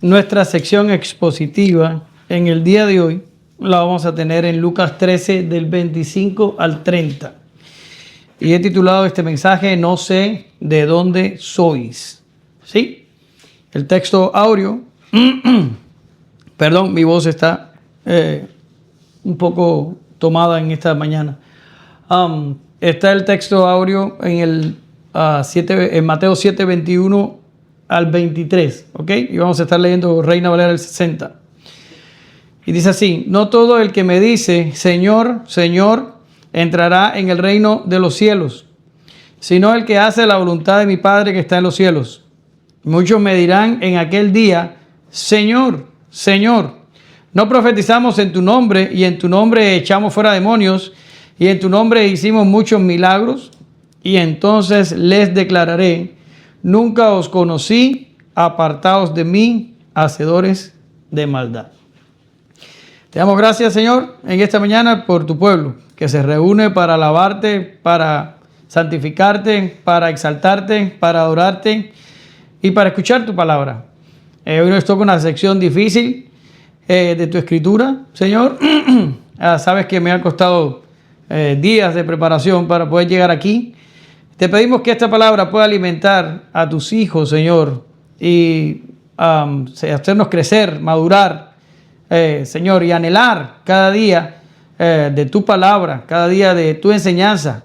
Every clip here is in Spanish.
nuestra sección expositiva en el día de hoy la vamos a tener en Lucas 13 del 25 al 30. Y he titulado este mensaje, No sé de dónde sois. ¿Sí? El texto áureo, perdón, mi voz está un poco tomada en esta mañana. Está el texto áureo en en Mateo 7, 21 al 23, ¿ok? Y vamos a estar leyendo Reina Valera del 60. Y dice así: no todo el que me dice, Señor, Señor, entrará en el reino de los cielos, sino el que hace la voluntad de mi Padre que está en los cielos. Muchos me dirán en aquel día, Señor, Señor, ¿no profetizamos en tu nombre y en tu nombre echamos fuera demonios y en tu nombre hicimos muchos milagros? Y entonces les declararé, nunca os conocí, apartaos de mí, hacedores de maldad. Te damos gracias, Señor, en esta mañana por tu pueblo, que se reúne para alabarte, para santificarte, para exaltarte, para adorarte y para escuchar tu palabra. Hoy nos toca una sección difícil de tu escritura, Señor. Sabes que me ha costado días de preparación para poder llegar aquí. Te pedimos que esta palabra pueda alimentar a tus hijos, Señor, y hacernos crecer, madurar, Señor, y anhelar cada día de tu palabra, cada día de tu enseñanza.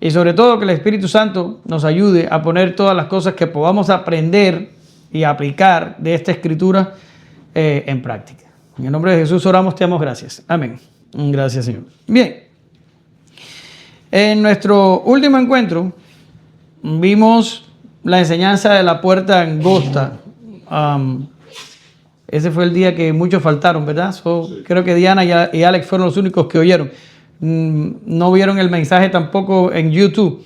Y sobre todo que el Espíritu Santo nos ayude a poner todas las cosas que podamos aprender y aplicar de esta escritura en práctica. En el nombre de Jesús oramos, te damos gracias. Amén. Gracias, Señor. Bien. En nuestro último encuentro vimos la enseñanza de la puerta angosta. Ese fue el día que muchos faltaron, ¿verdad? Sí. Creo que Diana y Alex fueron los únicos que oyeron. No vieron el mensaje tampoco en YouTube.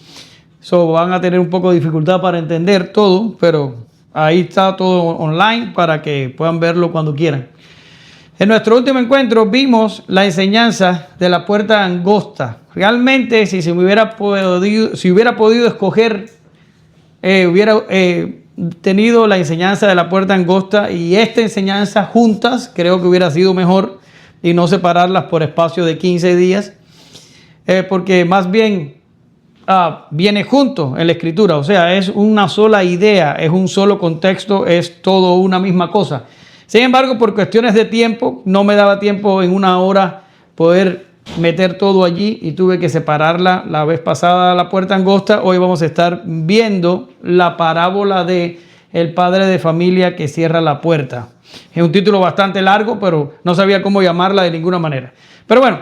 Van a tener un poco de dificultad para entender todo, pero ahí está todo online para que puedan verlo cuando quieran. En nuestro último encuentro vimos la enseñanza de la puerta angosta. Realmente, si hubiera podido escoger, hubiera tenido la enseñanza de la puerta angosta y esta enseñanza juntas, creo que hubiera sido mejor, y no separarlas por espacio de 15 días, porque más bien viene junto en la escritura, o sea, es una sola idea, es un solo contexto, es todo una misma cosa. Sin embargo, por cuestiones de tiempo, no me daba tiempo en una hora poder meter todo allí y tuve que separarla la vez pasada, la puerta angosta. Hoy vamos a estar viendo la parábola de el padre de familia que cierra la puerta. Es un título bastante largo, pero no sabía cómo llamarla de ninguna manera. Pero bueno,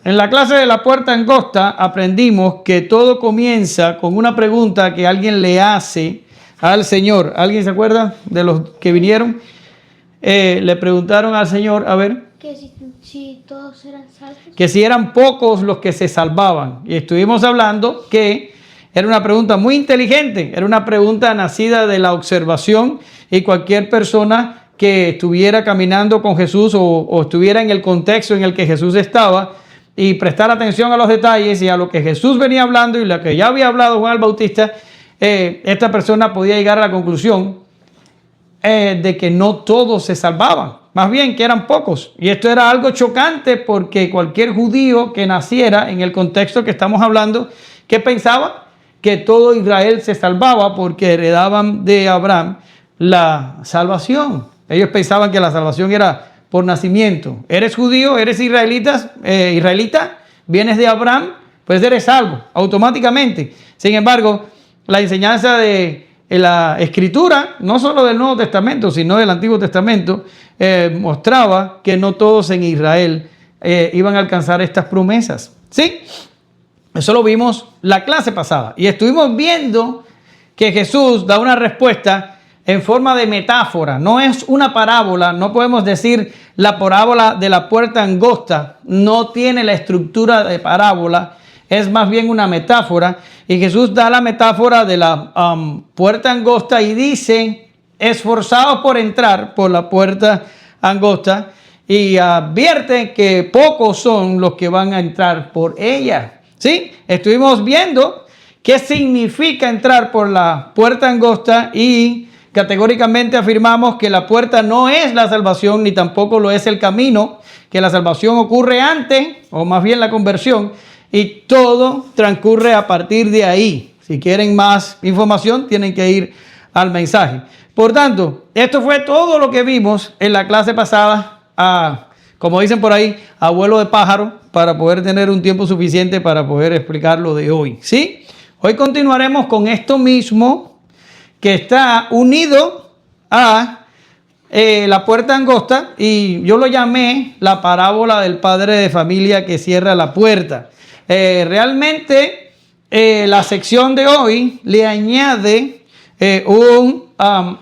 en la clase de la puerta angosta aprendimos que todo comienza con una pregunta que alguien le hace al Señor. ¿Alguien se acuerda de los que vinieron? Le preguntaron al Señor, a ver, que si todos eran salvos, que si eran pocos los que se salvaban. Y estuvimos hablando que era una pregunta muy inteligente, era una pregunta nacida de la observación, y cualquier persona que estuviera caminando con Jesús o estuviera en el contexto en el que Jesús estaba y prestar atención a los detalles y a lo que Jesús venía hablando y lo que ya había hablado Juan el Bautista, esta persona podía llegar a la conclusión de que no todos se salvaban, más bien que eran pocos. Y esto era algo chocante porque cualquier judío que naciera en el contexto que estamos hablando, que pensaba que todo Israel se salvaba porque heredaban de Abraham la salvación. Ellos pensaban que la salvación era por nacimiento. Eres judío, eres israelita, vienes de Abraham, pues eres salvo automáticamente. Sin embargo, la enseñanza de la escritura, no solo del Nuevo Testamento, sino del Antiguo Testamento, mostraba que no todos en Israel iban a alcanzar estas promesas. ¿Sí? Eso lo vimos la clase pasada. Y estuvimos viendo que Jesús da una respuesta en forma de metáfora. No es una parábola. No podemos decir la parábola de la puerta angosta. No tiene la estructura de parábola. Es más bien una metáfora. Y Jesús da la metáfora de la puerta angosta y dice, esforzados por entrar por la puerta angosta, y advierte que pocos son los que van a entrar por ella. ¿Sí? Estuvimos viendo qué significa entrar por la puerta angosta y categóricamente afirmamos que la puerta no es la salvación, ni tampoco lo es el camino, que la salvación ocurre antes, o más bien la conversión, y todo transcurre a partir de ahí. Si quieren más información, tienen que ir al mensaje. Por tanto, esto fue todo lo que vimos en la clase pasada, como dicen por ahí, a vuelo de pájaro, para poder tener un tiempo suficiente para poder explicar lo de hoy, ¿sí? Hoy continuaremos con esto mismo, que está unido a la puerta angosta, y yo lo llamé la parábola del padre de familia que cierra la puerta. Realmente la sección de hoy le añade un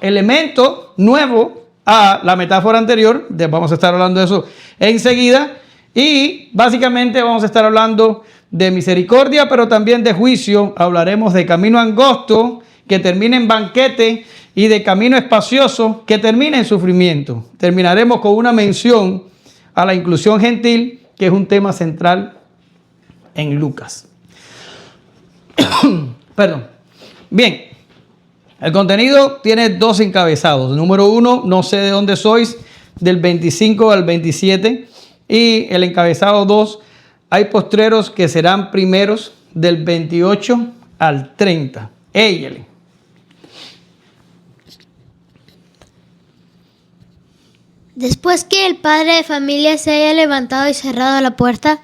elemento nuevo a la metáfora anterior. Vamos a estar hablando de eso enseguida, y básicamente vamos a estar hablando de misericordia, pero también de juicio. Hablaremos de camino angosto que termina en banquete y de camino espacioso que termina en sufrimiento. Terminaremos con una mención a la inclusión gentil, que es un tema central en Lucas. Perdón. Bien, el contenido tiene dos encabezados. Número 1, no sé de dónde sois, del 25 al 27. Y el encabezado 2, hay postreros que serán primeros, del 28 al 30. Éyele. Después que el padre de familia se haya levantado y cerrado la puerta,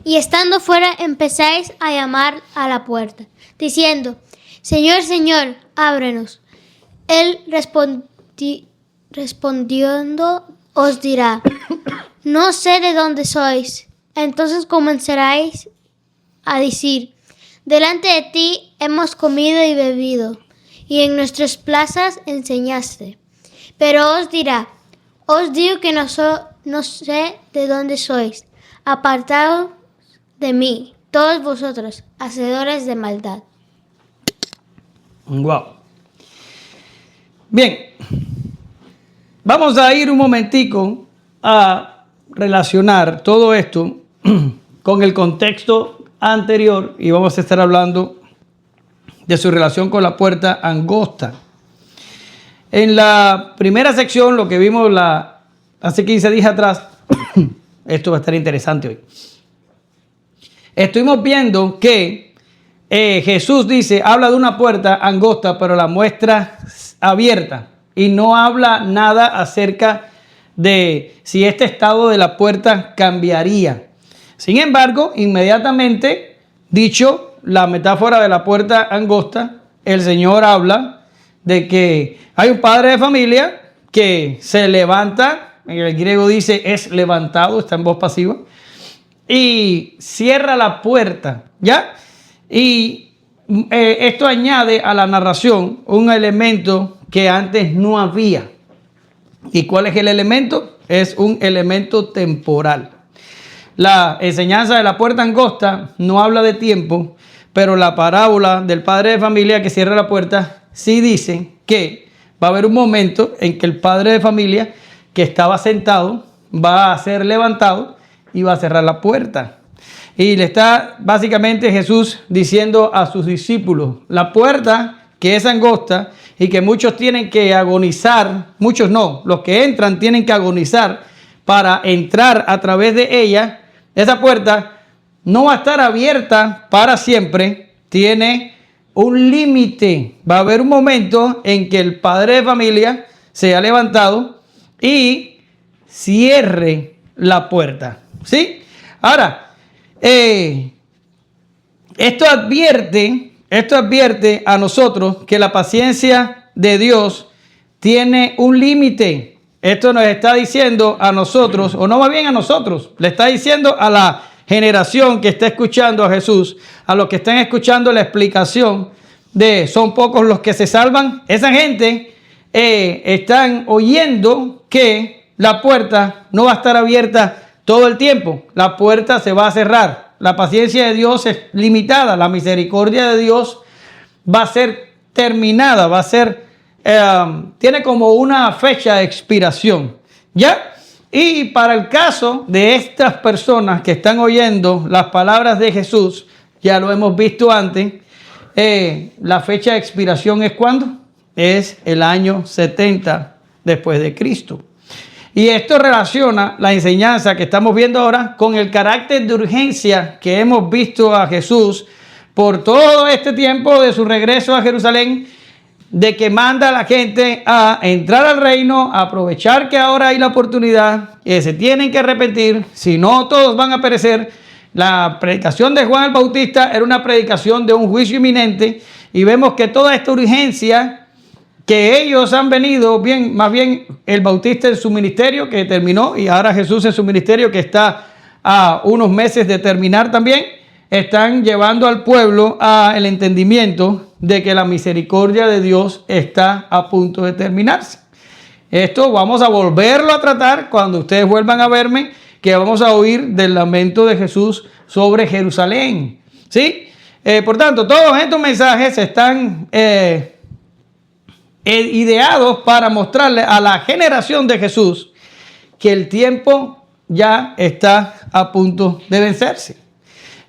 y estando fuera empezáis a llamar a la puerta, diciendo: Señor, Señor, ábrenos. Él respondiendo os dirá: No sé de dónde sois. Entonces comenzaréis a decir: Delante de ti hemos comido y bebido, y en nuestras plazas enseñaste. Pero os dirá: Os digo que no sé de dónde sois. Apartaos de mí, todos vosotros, hacedores de maldad. Wow. Bien, vamos a ir un momentico a relacionar todo esto con el contexto anterior, y vamos a estar hablando de su relación con la puerta angosta. En la primera sección, lo que vimos hace 15 días atrás, esto va a estar interesante hoy. Estuvimos viendo que Jesús habla de una puerta angosta, pero la muestra abierta, y no habla nada acerca de si este estado de la puerta cambiaría. Sin embargo, inmediatamente, dicho la metáfora de la puerta angosta, el Señor habla de que hay un padre de familia que se levanta, en el griego dice es levantado, está en voz pasiva, y cierra la puerta, ¿ya? Y esto añade a la narración un elemento que antes no había. ¿Y cuál es el elemento? Es un elemento temporal. La enseñanza de la puerta angosta no habla de tiempo, pero la parábola del padre de familia que cierra la puerta sí dice que va a haber un momento en que el padre de familia que estaba sentado va a ser levantado y va a cerrar la puerta. Y le está básicamente Jesús diciendo a sus discípulos: la puerta que es angosta y que muchos tienen que agonizar, muchos no, los que entran tienen que agonizar para entrar a través de ella, esa puerta no va a estar abierta para siempre, tiene un límite. Va a haber un momento en que el padre de familia se ha levantado y cierre la puerta, ¿sí? Ahora, esto advierte a nosotros que la paciencia de Dios tiene un límite. Esto nos está diciendo a nosotros, o no va bien a nosotros, le está diciendo a la generación que está escuchando a Jesús, a los que están escuchando la explicación de son pocos los que se salvan. Esa gente están oyendo que la puerta no va a estar abierta todo el tiempo. La puerta se va a cerrar. La paciencia de Dios es limitada. La misericordia de Dios va a ser terminada, va a ser, tiene como una fecha de expiración, ¿ya? Y para el caso de estas personas que están oyendo las palabras de Jesús, ya lo hemos visto antes, la fecha de expiración es ¿cuándo? es el año 70 después de Cristo. Y esto relaciona la enseñanza que estamos viendo ahora con el carácter de urgencia que hemos visto a Jesús por todo este tiempo de su regreso a Jerusalén, de que manda a la gente a entrar al reino, a aprovechar que ahora hay la oportunidad, que se tienen que arrepentir, si no todos van a perecer. La predicación de Juan el Bautista era una predicación de un juicio inminente, y vemos que toda esta urgencia que ellos han venido, más bien el Bautista en su ministerio que terminó, y ahora Jesús en su ministerio que está a unos meses de terminar también, están llevando al pueblo al entendimiento de que la misericordia de Dios está a punto de terminarse. Esto vamos a volverlo a tratar cuando ustedes vuelvan a verme, que vamos a oír del lamento de Jesús sobre Jerusalén. ¿Sí? Por tanto, todos estos mensajes están ideados para mostrarle a la generación de Jesús que el tiempo ya está a punto de vencerse.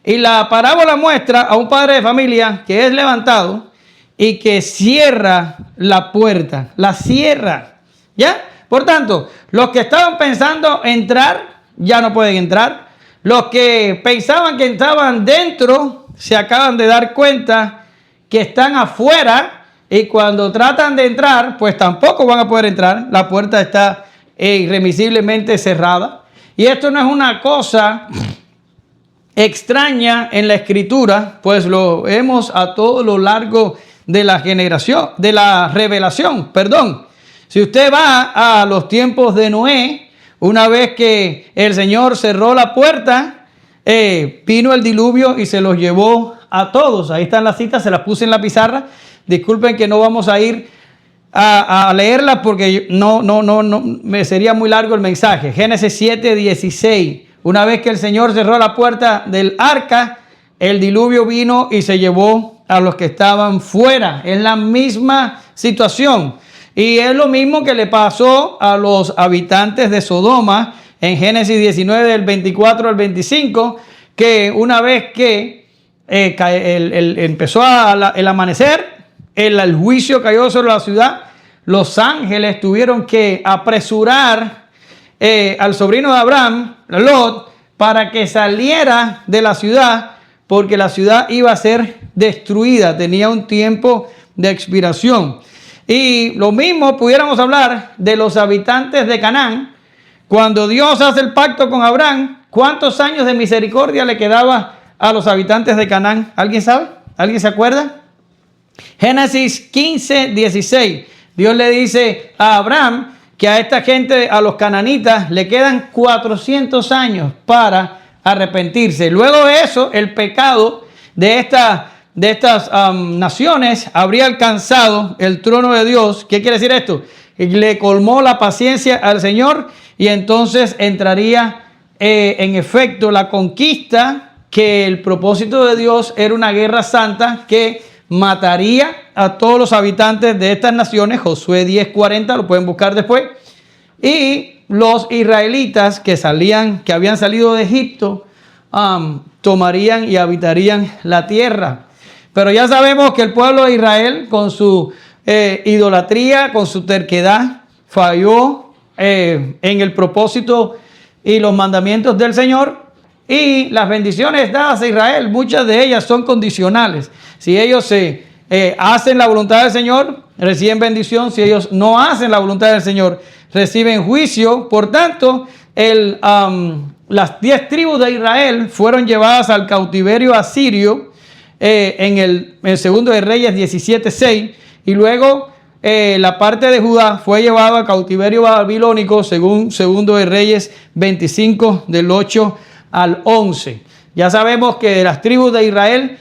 Y la parábola muestra a un padre de familia que es levantado y que cierra la puerta, la cierra, ¿ya? Por tanto, los que estaban pensando entrar, ya no pueden entrar. Los que pensaban que estaban dentro, se acaban de dar cuenta que están afuera, y cuando tratan de entrar, pues tampoco van a poder entrar. La puerta está irremisiblemente cerrada. Y esto no es una cosa extraña en la Escritura, pues lo vemos a todo lo largo de la revelación. Si usted va a los tiempos de Noé, una vez que el Señor cerró la puerta, vino el diluvio y se los llevó a todos. Ahí están las citas, se las puse en la pizarra. Disculpen que no vamos a ir a leerlas porque no me sería muy largo el mensaje. Génesis 7:16. Una vez que el Señor cerró la puerta del arca, el diluvio vino y se llevó a los que estaban fuera. Es la misma situación. Y es lo mismo que le pasó a los habitantes de Sodoma en Génesis 19, del 24 al 25, que una vez que empezó el amanecer, el juicio cayó sobre la ciudad, los ángeles tuvieron que apresurar al sobrino de Abraham, Lot, para que saliera de la ciudad, porque la ciudad iba a ser destruida, tenía un tiempo de expiración. Y lo mismo pudiéramos hablar de los habitantes de Canaán. Cuando Dios hace el pacto con Abraham, ¿cuántos años de misericordia le quedaba a los habitantes de Canaán? ¿Alguien sabe? ¿Alguien se acuerda? Génesis 15:16. Dios le dice a Abraham que a esta gente, a los cananitas, le quedan 400 años para arrepentirse. Luego de eso, el pecado de estas naciones habría alcanzado el trono de Dios. ¿Qué quiere decir esto? Le colmó la paciencia al Señor y entonces entraría en efecto la conquista, que el propósito de Dios era una guerra santa que mataría a todos los habitantes de estas naciones. Josué 10:40, lo pueden buscar después. Y los israelitas que habían salido de Egipto, tomarían y habitarían la tierra. Pero ya sabemos que el pueblo de Israel, con su idolatría, con su terquedad, falló en el propósito y los mandamientos del Señor. Y las bendiciones dadas a Israel, muchas de ellas son condicionales. Si ellos hacen la voluntad del Señor, reciben bendición. Si ellos no hacen la voluntad del Señor, reciben juicio. Por tanto, las 10 tribus de Israel fueron llevadas al cautiverio asirio en el segundo de Reyes 17:6. Y luego la parte de Judá fue llevada al cautiverio babilónico según segundo de Reyes 25, del 8 al 11. Ya sabemos que de las tribus de Israel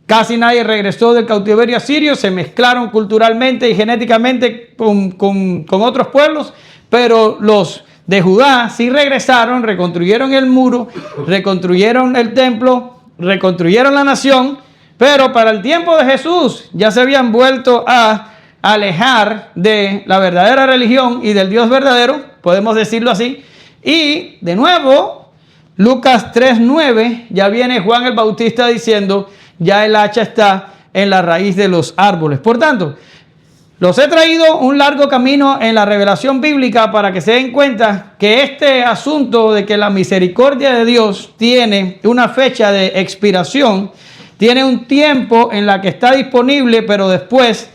casi nadie regresó del cautiverio asirio, se mezclaron culturalmente y genéticamente con otros pueblos, pero los de Judá sí regresaron, reconstruyeron el muro, reconstruyeron el templo, reconstruyeron la nación, pero para el tiempo de Jesús ya se habían vuelto a alejar de la verdadera religión y del Dios verdadero, podemos decirlo así. Y de nuevo, Lucas 3:9, ya viene Juan el Bautista diciendo, ya el hacha está en la raíz de los árboles. Por tanto, Los he traído un largo camino en la revelación bíblica para que se den cuenta que este asunto de que la misericordia de Dios tiene una fecha de expiración, tiene un tiempo en la que está disponible, pero después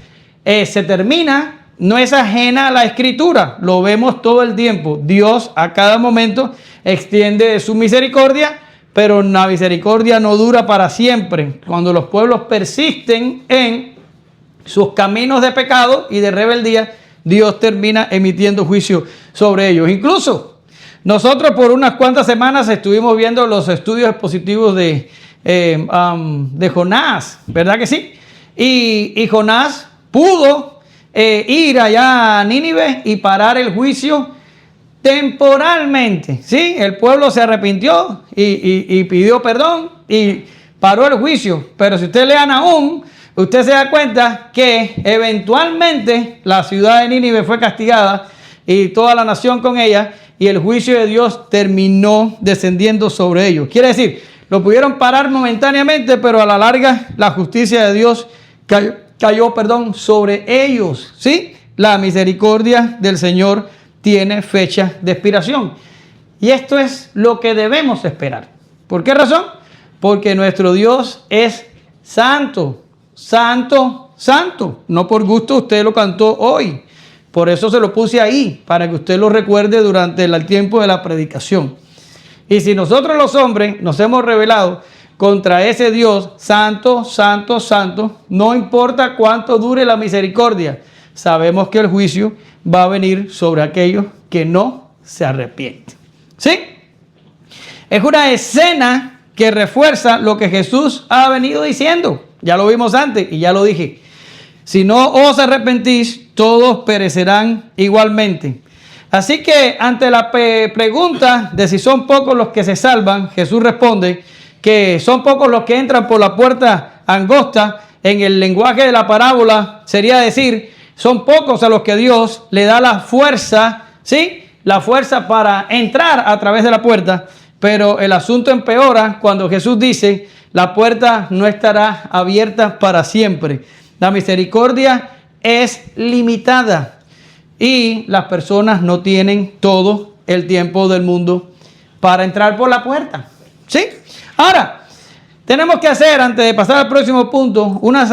se termina, no es ajena a la Escritura. Lo vemos todo el tiempo. Dios a cada momento extiende su misericordia, pero la misericordia no dura para siempre. Cuando los pueblos persisten en sus caminos de pecado y de rebeldía, Dios termina emitiendo juicio sobre ellos. Incluso nosotros por unas cuantas semanas estuvimos viendo los estudios expositivos de Jonás, ¿verdad que sí? Y Jonás pudo ir allá a Nínive y parar el juicio temporalmente, ¿sí? El pueblo se arrepintió y pidió perdón y paró el juicio. Pero si ustedes lean aún, usted se da cuenta que eventualmente la ciudad de Nínive fue castigada y toda la nación con ella, y el juicio de Dios terminó descendiendo sobre ellos. Quiere decir, lo pudieron parar momentáneamente, pero a la larga la justicia de Dios cayó sobre ellos, ¿sí? La misericordia del Señor tiene fecha de expiración. Y esto es lo que debemos esperar. ¿Por qué razón? Porque nuestro Dios es santo. Santo, santo. No por gusto, usted lo cantó hoy. Por eso se lo puse ahí, para que usted lo recuerde durante el tiempo de la predicación. Y si nosotros los hombres nos hemos rebelado contra ese Dios santo, santo, santo, no importa cuánto dure la misericordia, sabemos que el juicio va a venir sobre aquellos que no se arrepienten. ¿Sí? Es una escena que refuerza lo que Jesús ha venido diciendo. Ya lo vimos antes y ya lo dije. Si no os arrepentís, todos perecerán igualmente. Así que ante la pregunta de si son pocos los que se salvan, Jesús responde que son pocos los que entran por la puerta angosta. En el lenguaje de la parábola sería decir, son pocos a los que Dios le da la fuerza, ¿sí? La fuerza para entrar a través de la puerta. Pero el asunto empeora cuando Jesús dice, la puerta no estará abierta para siempre. La misericordia es limitada y las personas no tienen todo el tiempo del mundo para entrar por la puerta. ¿Sí? Ahora, tenemos que hacer, antes de pasar al próximo punto, una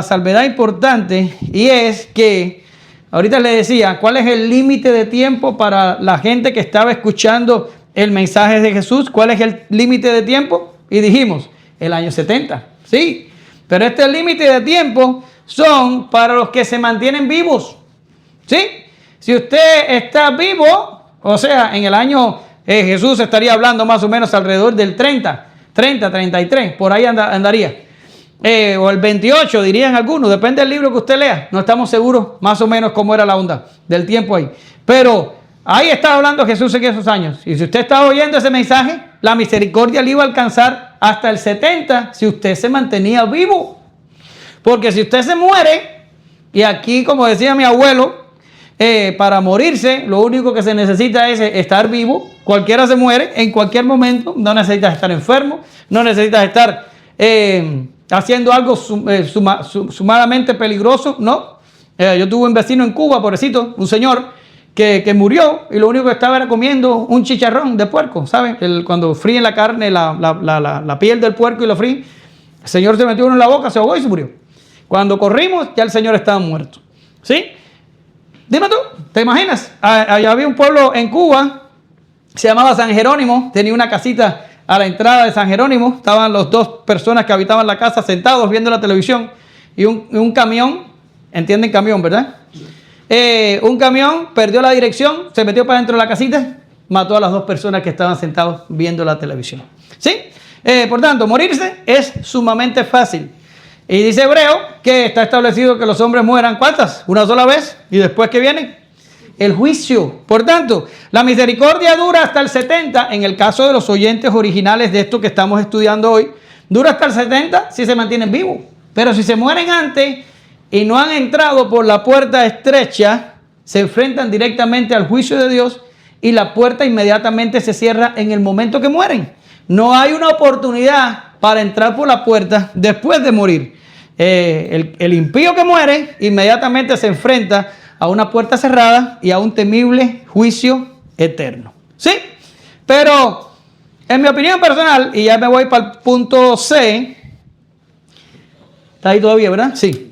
salvedad importante, y es que, ahorita le decía, ¿cuál es el límite de tiempo para la gente que estaba escuchando el mensaje de Jesús? ¿Cuál es el límite de tiempo? Y dijimos, el año 70. Sí, pero este límite de tiempo son para los que se mantienen vivos. ¿Sí? Si usted está vivo, o sea, en el año Jesús estaría hablando más o menos alrededor del 33, por ahí andaría. O el 28, dirían algunos, depende del libro que usted lea. No estamos seguros más o menos cómo era la onda del tiempo ahí. Pero ahí está hablando Jesús en esos años. Y si usted está oyendo ese mensaje, la misericordia le iba a alcanzar hasta el 70 si usted se mantenía vivo. Porque si usted se muere, y aquí, como decía mi abuelo, para morirse, lo único que se necesita es estar vivo. Cualquiera se muere en cualquier momento. No necesitas estar enfermo, no necesitas estar haciendo algo sumadamente peligroso. No. Yo tuve un vecino en Cuba, pobrecito, un señor que murió y lo único que estaba era comiendo un chicharrón de puerco, ¿saben? Cuando fríen la carne, la piel del puerco y lo fríen, el señor se metió uno en la boca, se ahogó y se murió. Cuando corrimos, ya el señor estaba muerto. ¿Sí? Dime tú, ¿te imaginas? Allá había un pueblo en Cuba, se llamaba San Jerónimo, tenía una casita a la entrada de San Jerónimo, estaban las dos personas que habitaban la casa sentados viendo la televisión, y un camión, ¿entienden camión, verdad? Un camión perdió la dirección, se metió para dentro de la casita, mató a las dos personas que estaban sentados viendo la televisión. ¿Sí? Por tanto, morirse es sumamente fácil. Y dice Hebreo que está establecido que los hombres mueran, ¿cuántas? Una sola vez. ¿Y después qué viene? El juicio. Por tanto, la misericordia dura hasta el 70. En el caso de los oyentes originales de esto que estamos estudiando hoy, dura hasta el 70 si se mantienen vivos. Pero si se mueren antes y no han entrado por la puerta estrecha, se enfrentan directamente al juicio de Dios y la puerta inmediatamente se cierra en el momento que mueren. No hay una oportunidad para entrar por la puerta después de morir. El impío que muere inmediatamente se enfrenta a una puerta cerrada y a un temible juicio eterno. ¿Sí? Pero en mi opinión personal, y ya me voy para el punto C. ¿Está ahí todavía, verdad? Sí.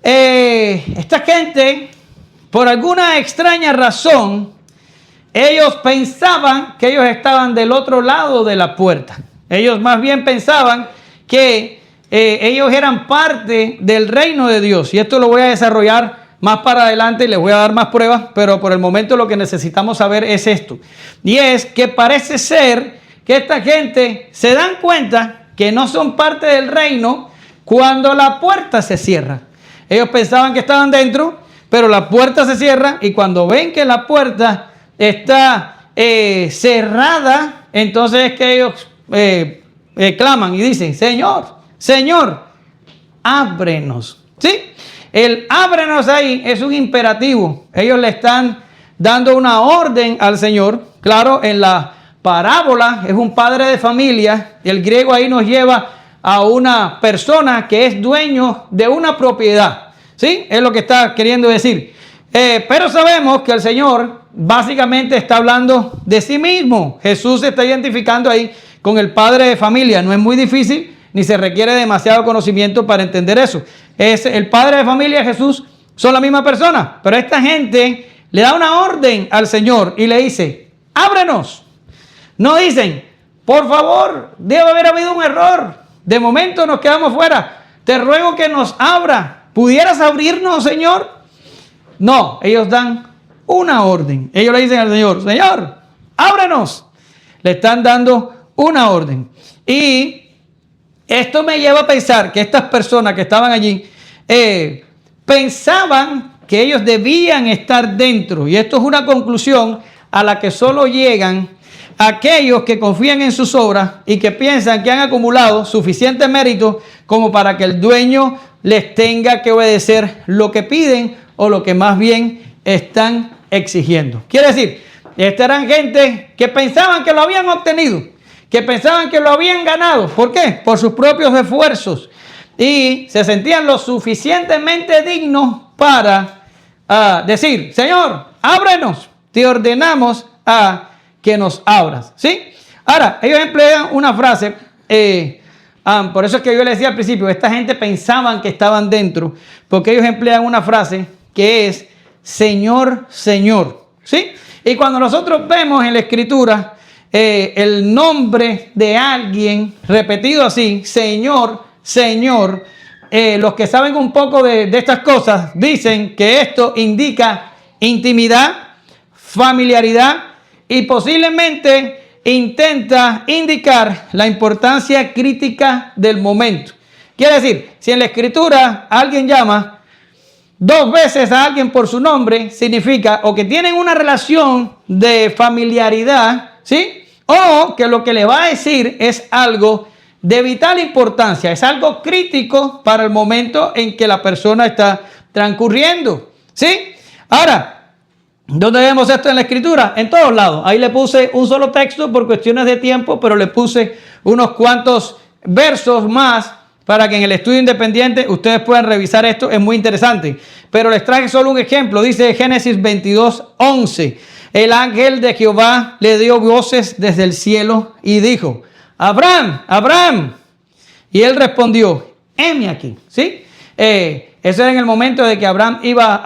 Esta gente, por alguna extraña razón, ellos pensaban que ellos estaban del otro lado de la puerta. Ellos más bien pensaban que ellos eran parte del reino de Dios. Y esto lo voy a desarrollar más para adelante y les voy a dar más pruebas, pero por el momento lo que necesitamos saber es esto. Y es que parece ser que esta gente se dan cuenta que no son parte del reino cuando la puerta se cierra. Ellos pensaban que estaban dentro, pero la puerta se cierra y cuando ven que la puerta está cerrada, entonces es que ellos claman y dicen, Señor, Señor, ábrenos. ¿Sí? El ábrenos ahí es un imperativo. Ellos le están dando una orden al Señor. Claro, en la parábola es un padre de familia. El griego ahí nos lleva a una persona que es dueño de una propiedad. ¿Sí? Es lo que está queriendo decir. Pero sabemos que el Señor básicamente está hablando de sí mismo. Jesús se está identificando ahí con el padre de familia. No es muy difícil ni se requiere demasiado conocimiento para entender eso. El padre de familia y Jesús son la misma persona, pero esta gente le da una orden al Señor y le dice, ábrenos. No dicen, por favor, debe haber habido un error. De momento nos quedamos fuera. Te ruego que nos abra. ¿Pudieras abrirnos, Señor? No, ellos dan una orden. Ellos le dicen al Señor, Señor, ábrenos. Le están dando una orden. Y esto me lleva a pensar que estas personas que estaban allí pensaban que ellos debían estar dentro. Y esto es una conclusión a la que solo llegan aquellos que confían en sus obras y que piensan que han acumulado suficiente mérito como para que el dueño les tenga que obedecer lo que piden o lo que más bien están exigiendo. Quiere decir, estas eran gente que pensaban que lo habían obtenido, que pensaban que lo habían ganado. ¿Por qué? Por sus propios esfuerzos. Y se sentían lo suficientemente dignos para decir, Señor, ábrenos, te ordenamos a que nos abras. ¿Sí? Ahora, ellos emplean una frase, por eso es que yo les decía al principio, esta gente pensaban que estaban dentro, porque ellos emplean una frase que es, Señor, Señor. ¿Sí? Y cuando nosotros vemos en la Escritura el nombre de alguien repetido así, Señor, Señor, los que saben un poco de estas cosas dicen que esto indica intimidad, familiaridad y posiblemente intenta indicar la importancia crítica del momento. Quiere decir, si en la Escritura alguien llama 2 veces a alguien por su nombre, significa o que tienen una relación de familiaridad, ¿sí? O que lo que le va a decir es algo de vital importancia, es algo crítico para el momento en que la persona está transcurriendo, ¿sí? Ahora, ¿dónde vemos esto en la Escritura? En todos lados. Ahí le puse un solo texto por cuestiones de tiempo, pero le puse unos cuantos versos más para que en el estudio independiente ustedes puedan revisar esto. Es muy interesante. Pero les traje solo un ejemplo. Dice Génesis 22:11. El ángel de Jehová le dio voces desde el cielo y dijo, Abraham, Abraham. Y él respondió, heme aquí. ¿Sí? Eso era en el momento de que Abraham iba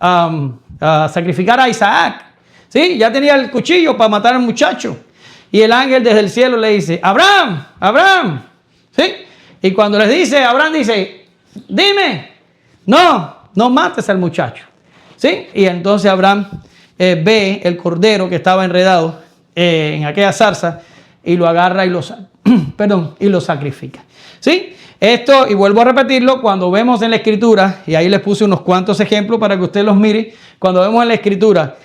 a sacrificar a Isaac. ¿Sí? Ya tenía el cuchillo para matar al muchacho. Y el ángel desde el cielo le dice, Abraham, Abraham. ¿Sí? Y cuando les dice, Abraham dice, dime, no mates al muchacho. ¿Sí? Y entonces Abraham ve el cordero que estaba enredado en aquella zarza y lo agarra y lo sacrifica. ¿Sí? Esto, y vuelvo a repetirlo, cuando vemos en la Escritura, y ahí les puse unos cuantos ejemplos para que usted los mire, cuando vemos en la Escritura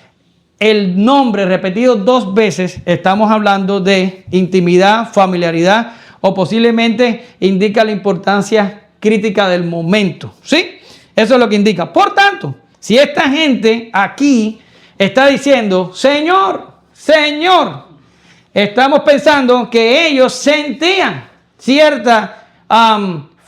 el nombre repetido 2 veces, estamos hablando de intimidad, familiaridad, o posiblemente indica la importancia crítica del momento. ¿Sí? Eso es lo que indica. Por tanto, si esta gente aquí está diciendo, Señor, Señor, estamos pensando que ellos sentían cierta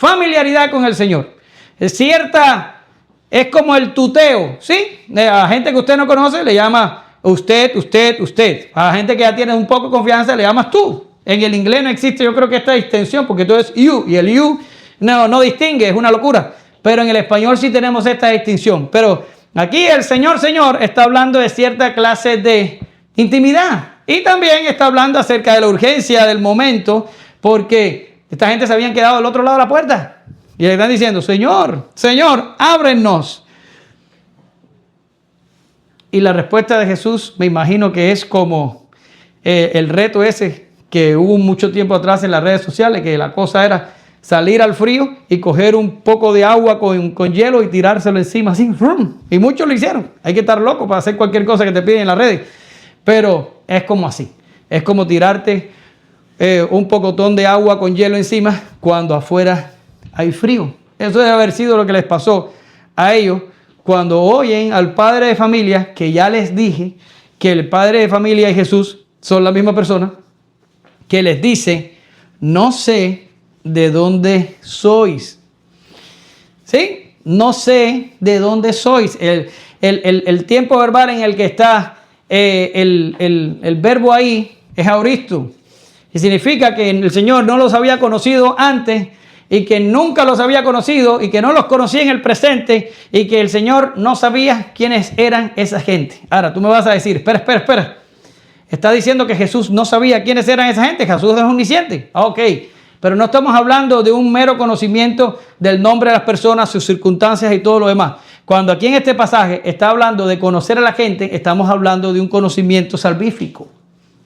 familiaridad con el Señor. Es como el tuteo, ¿sí? A gente que usted no conoce le llama usted, usted, usted. A la gente que ya tiene un poco de confianza le llamas tú. En el inglés no existe, yo creo que esta distinción, porque todo es you, y el you no distingue, es una locura. Pero en el español sí tenemos esta distinción. Pero aquí el Señor está hablando de cierta clase de intimidad. Y también está hablando acerca de la urgencia del momento, porque esta gente se habían quedado del otro lado de la puerta. Y le están diciendo, Señor, Señor, ábrenos. Y la respuesta de Jesús, me imagino que es como el reto ese que hubo mucho tiempo atrás en las redes sociales, que la cosa era salir al frío y coger un poco de agua con hielo y tirárselo encima así. Y muchos lo hicieron. Hay que estar loco para hacer cualquier cosa que te piden en las redes. Pero es como así. Es como tirarte un pocotón de agua con hielo encima cuando afuera hay frío. Eso debe haber sido lo que les pasó a ellos cuando oyen al padre de familia, que ya les dije que el padre de familia y Jesús son la misma persona, que les dice, no sé de dónde sois. ¿Sí? No sé de dónde sois. El tiempo verbal en el que está el verbo ahí es auristo. Y significa que el Señor no los había conocido antes y que nunca los había conocido y que no los conocía en el presente y que el Señor no sabía quiénes eran esa gente. Ahora, tú me vas a decir, espera. Está diciendo que Jesús no sabía quiénes eran esa gente. Jesús es omnisciente. Ok, pero no estamos hablando de un mero conocimiento del nombre de las personas, sus circunstancias y todo lo demás. Cuando aquí en este pasaje está hablando de conocer a la gente, estamos hablando de un conocimiento salvífico.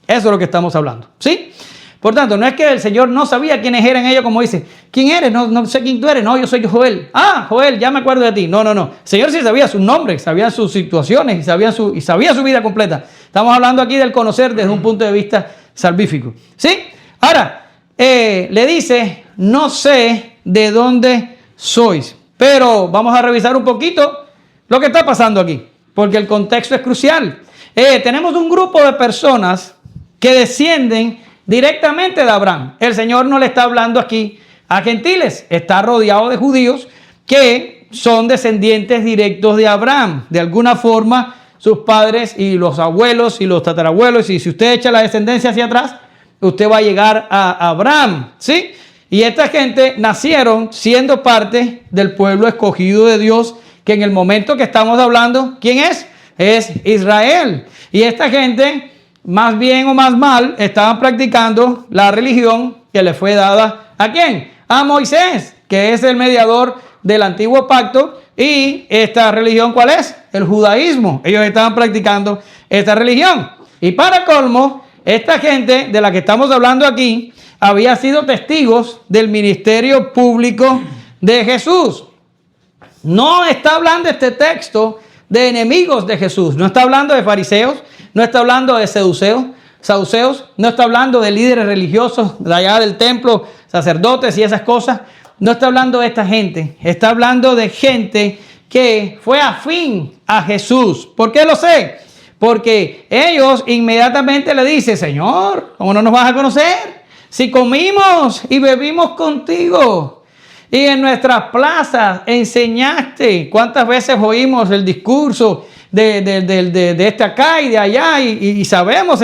Eso es lo que estamos hablando, ¿sí? Por tanto, no es que el Señor no sabía quiénes eran ellos, como dice, ¿quién eres? No sé quién tú eres. No, yo soy Joel. Ah, Joel, ya me acuerdo de ti. No. El Señor sí sabía sus nombres, sabía sus situaciones y sabía su vida completa. Estamos hablando aquí del conocer desde un punto de vista salvífico, ¿sí? Ahora, le dice, no sé de dónde sois. Pero vamos a revisar un poquito lo que está pasando aquí, porque el contexto es crucial. Tenemos un grupo de personas que descienden directamente de Abraham. El Señor no le está hablando aquí a gentiles, está rodeado de judíos que son descendientes directos de Abraham. De alguna forma, sus padres y los abuelos y los tatarabuelos, y si usted echa la descendencia hacia atrás, usted va a llegar a Abraham, ¿sí? Y esta gente nacieron siendo parte del pueblo escogido de Dios, que en el momento que estamos hablando, ¿quién es? Es Israel. Y esta gente, más bien o más mal, estaban practicando la religión que le fue dada ¿a quién? A Moisés, que es el mediador del antiguo pacto. Y esta religión, ¿cuál es? El judaísmo. Ellos estaban practicando esta religión. Y para colmo, esta gente de la que estamos hablando aquí había sido testigos del ministerio público de Jesús. No está hablando este texto de enemigos de Jesús. No está hablando de fariseos. No está hablando de saduceos. No está hablando de líderes religiosos de allá del templo, sacerdotes y esas cosas. No está hablando de esta gente. Está hablando de gente que fue afín a Jesús. ¿Por qué lo sé? Porque ellos inmediatamente le dicen, Señor, ¿cómo no nos vas a conocer? Si comimos y bebimos contigo y en nuestras plazas enseñaste. ¿Cuántas veces oímos el discurso de este acá y de allá? Y sabemos,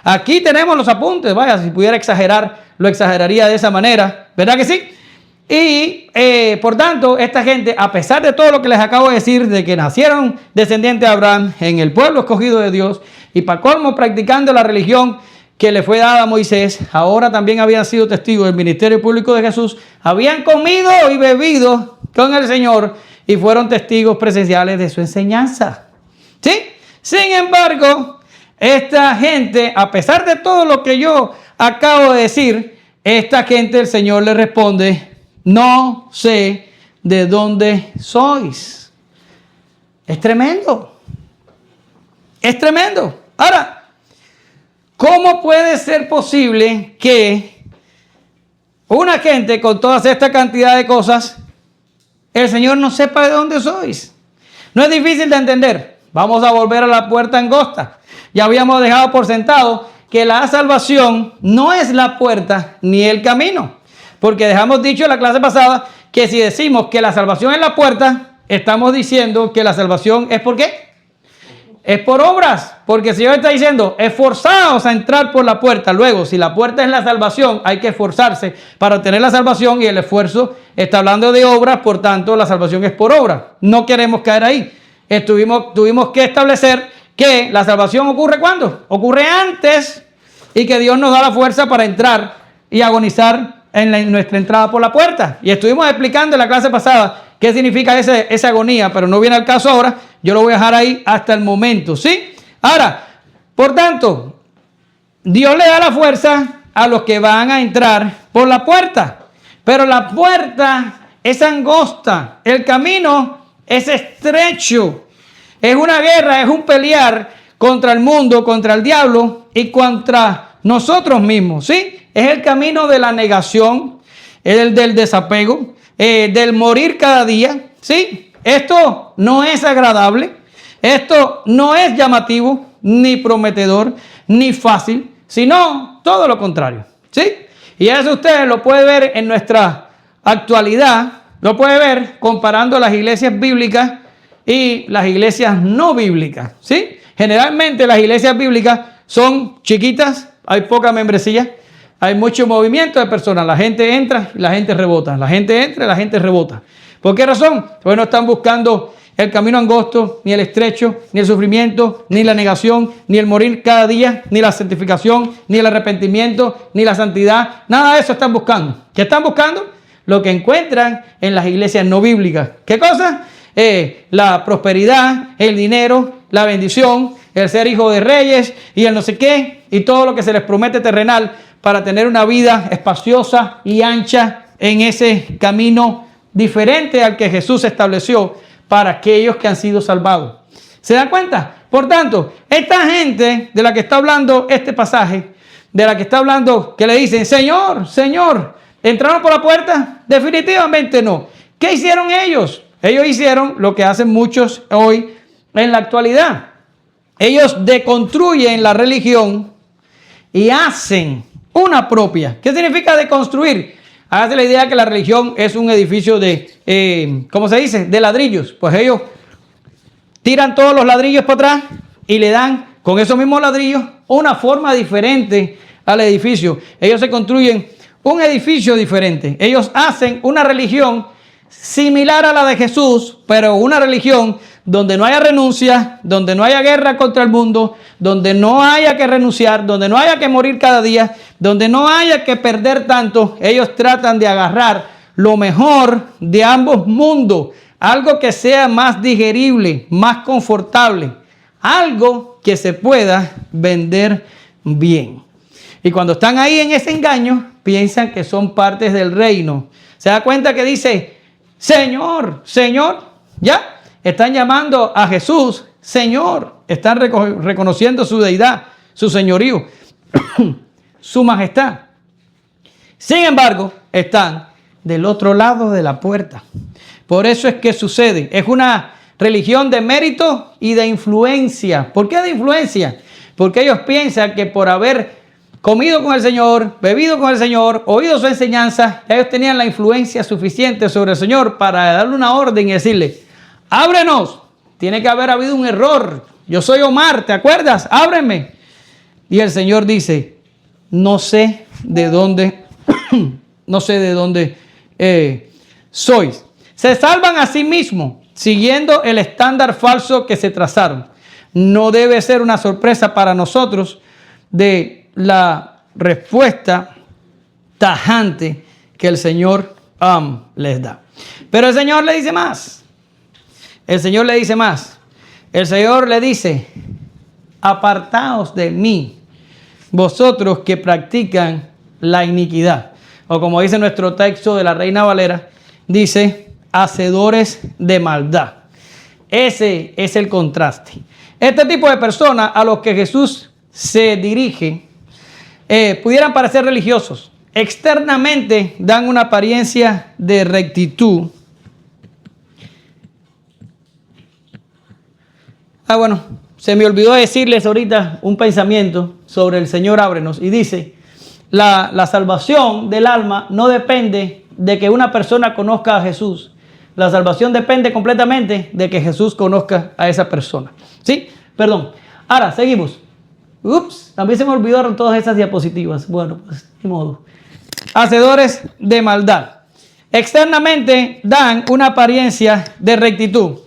aquí tenemos los apuntes. Vaya, si pudiera exagerar, lo exageraría de esa manera. ¿Verdad que sí? Y por tanto, esta gente, a pesar de todo lo que les acabo de decir, de que nacieron descendientes de Abraham en el pueblo escogido de Dios, y para colmo practicando la religión que le fue dada a Moisés, ahora también habían sido testigos del ministerio público de Jesús, habían comido y bebido con el Señor y fueron testigos presenciales de su enseñanza. ¿Sí? Sin embargo, esta gente, a pesar de todo lo que yo acabo de decir, esta gente, el Señor le responde, no sé de dónde sois. Es tremendo. Es tremendo. Ahora, ¿cómo puede ser posible que una gente con toda esta cantidad de cosas, el Señor no sepa de dónde sois? No es difícil de entender. Vamos a volver a la puerta angosta. Ya habíamos dejado por sentado que la salvación no es la puerta ni el camino. porque dejamos dicho en la clase pasada que si decimos que la salvación es la puerta, estamos diciendo que la salvación es ¿por qué? Es por obras, porque el Señor está diciendo, esforzaos a entrar por la puerta. Luego, si la puerta es la salvación, hay que esforzarse para obtener la salvación, y el esfuerzo está hablando de obras, por tanto, la salvación es por obra. No queremos caer ahí. Tuvimos que establecer que la salvación ocurre ¿cuándo? Ocurre antes, y que Dios nos da la fuerza para entrar y agonizar en nuestra entrada por la puerta. Y estuvimos explicando en la clase pasada qué significa esa agonía, pero no viene al caso ahora. Yo lo voy a dejar ahí hasta el momento, ¿sí? Ahora, por tanto, Dios le da la fuerza a los que van a entrar por la puerta. Pero la puerta es angosta, el camino es estrecho. Es una guerra, es un pelear contra el mundo, contra el diablo y contra nosotros mismos, ¿sí? Es el camino de la negación, el del desapego, del morir cada día, ¿sí? Esto no es agradable, esto no es llamativo, ni prometedor, ni fácil, sino todo lo contrario, ¿sí? Y eso usted lo puede ver en nuestra actualidad, lo puede ver comparando las iglesias bíblicas y las iglesias no bíblicas, ¿sí? Generalmente las iglesias bíblicas son chiquitas, hay poca membresía, hay mucho movimiento de personas, la gente entra y la gente rebota, la gente entra y la gente rebota. ¿Por qué razón? Pues no están buscando el camino angosto, ni el estrecho, ni el sufrimiento, ni la negación, ni el morir cada día, ni la santificación, ni el arrepentimiento, ni la santidad. Nada de eso están buscando. ¿Qué están buscando? Lo que encuentran en las iglesias no bíblicas. ¿Qué cosa? La prosperidad, el dinero, la bendición, el ser hijo de reyes y el no sé qué, y todo lo que se les promete terrenal para tener una vida espaciosa y ancha en ese camino diferente al que Jesús estableció para aquellos que han sido salvados. ¿Se dan cuenta? Por tanto, esta gente de la que está hablando este pasaje, de la que está hablando, que le dicen, Señor, Señor, ¿entraron por la puerta? Definitivamente no. ¿Qué hicieron ellos? Ellos hicieron lo que hacen muchos hoy en la actualidad. Ellos deconstruyen la religión y hacen una propia. ¿Qué significa deconstruir? Hágase la idea que la religión es un edificio de, ¿cómo se dice? De ladrillos. Pues ellos tiran todos los ladrillos para atrás y le dan con esos mismos ladrillos una forma diferente al edificio. Ellos se construyen un edificio diferente. Ellos hacen una religión similar a la de Jesús, pero una religión donde no haya renuncia, donde no haya guerra contra el mundo, donde no haya que renunciar, donde no haya que morir cada día, donde no haya que perder tanto. Ellos tratan de agarrar lo mejor de ambos mundos, algo que sea más digerible, más confortable, algo que se pueda vender bien. Y cuando están ahí en ese engaño, piensan que son partes del reino. ¿Se da cuenta que dice, Señor, Señor? ¿Ya? Están llamando a Jesús Señor. Están reconociendo su deidad, su señorío, su majestad. Sin embargo, están del otro lado de la puerta. Por eso es que sucede. Es una religión de mérito y de influencia. ¿Por qué de influencia? Porque ellos piensan que por haber comido con el Señor, bebido con el Señor, oído su enseñanza, ellos tenían la influencia suficiente sobre el Señor para darle una orden y decirle, ábrenos. Tiene que haber habido un error. Yo soy Omar, ¿te acuerdas? Ábreme. Y el Señor dice, no sé de dónde, sois. Se salvan a sí mismos, siguiendo el estándar falso que se trazaron. No debe ser una sorpresa para nosotros de la respuesta tajante que el Señor les da. Pero el Señor le dice más. El Señor le dice más. El Señor le dice, apartaos de mí, vosotros que practican la iniquidad. O como dice nuestro texto de la Reina Valera, dice, hacedores de maldad. Ese es el contraste. Este tipo de personas a los que Jesús se dirige, pudieran parecer religiosos. Externamente dan una apariencia de rectitud. Bueno, se me olvidó decirles ahorita un pensamiento sobre el Señor ábrenos. Y dice, la salvación del alma no depende de que una persona conozca a Jesús. La salvación depende completamente de que Jesús conozca a esa persona. ¿Sí? Perdón. Ahora, seguimos. Ups, a mí se me olvidaron todas esas diapositivas. Bueno, pues, ni modo. Hacedores de maldad. Externamente dan una apariencia de rectitud.